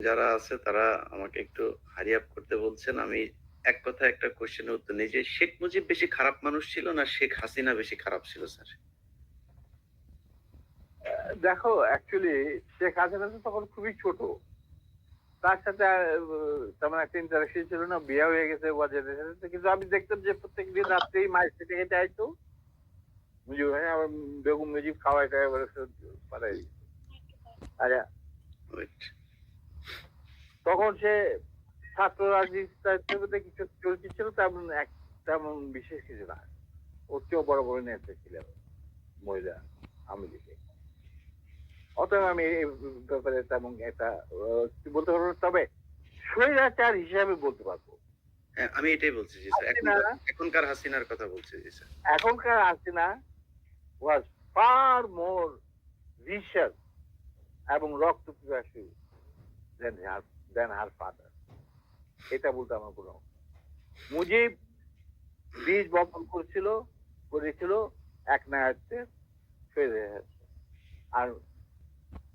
যারা আছে তারা আমাকে একটু হারি আপ করতে বলছেন। আমি এক কথায় একটা কোশ্চেনের উত্তর নেই যে শেখ মুজিব বেশি খারাপ মানুষ ছিল না শেখ হাসিনা বেশি খারাপ ছিল স্যার? দেখো অ্যাকচুয়ালি শেখ হাসিনা তো তখন খুবই ছোট, তার সাথে তেমন একটা ইন্টারাকশন ছিল না, বিয়ে হয়ে গেছে ওয়াজেদের সাথে। কিন্তু আমি দেখতাম যে প্রত্যেক দিন রাত্রেই মায়ের সাথে হেঁটে আইতো মুজিব ভাই, আবার বেগম মুজিব খাওয়াই টাওয়াই পাঠাই দিত। আচ্ছা, ওয়েট। তখন সে ছাত্র রাজনীতি কিছু চলতি ছিল, তেমন বিশেষ কিছু না। ওর চেয়েও বড় বড় নেতা ছিলেন মহিলা আওয়ামী লীগে। অতএব আমি এই ব্যাপারে তেমন একটা কি বলতে পারবো না। তবে স্বৈরাচার হিসাবে বলতে পারবো হ্যাঁ, আমি এটাই বলছি জি স্যার। হাসিনা, এখনকার হাসিনার কথা বলছি জি স্যার। এখনকার হাসিনা ওয়াজ ফার মোর ভিশাস এবং রক্ত পিপাসু দেন হার ফাদার। এটা বলতে আমার কোনো, মুজিব বীজ বপন করেছিল এক নায়ককে, আর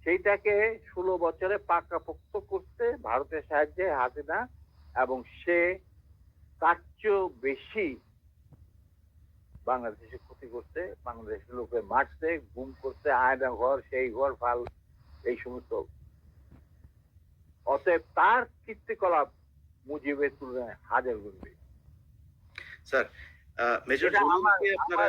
সেইটাকে 16 বছরে পাকাপোক্ত করতে ভারতের সাহায্যে হাসিনা, এবং সে তার চেয়েও বেশি বাংলাদেশে ক্ষতি করতে, বাংলাদেশের লোকে মারতে, গুম করতে, আয়না ঘর সেই ঘর ফাল এই সমস্ত। অতএব তার কীর্তিকলাপ মুজিবের তুলনায় হাজার গুণ বেশি। স্যার, মেজর এটা আমার জলিলকে আপনারা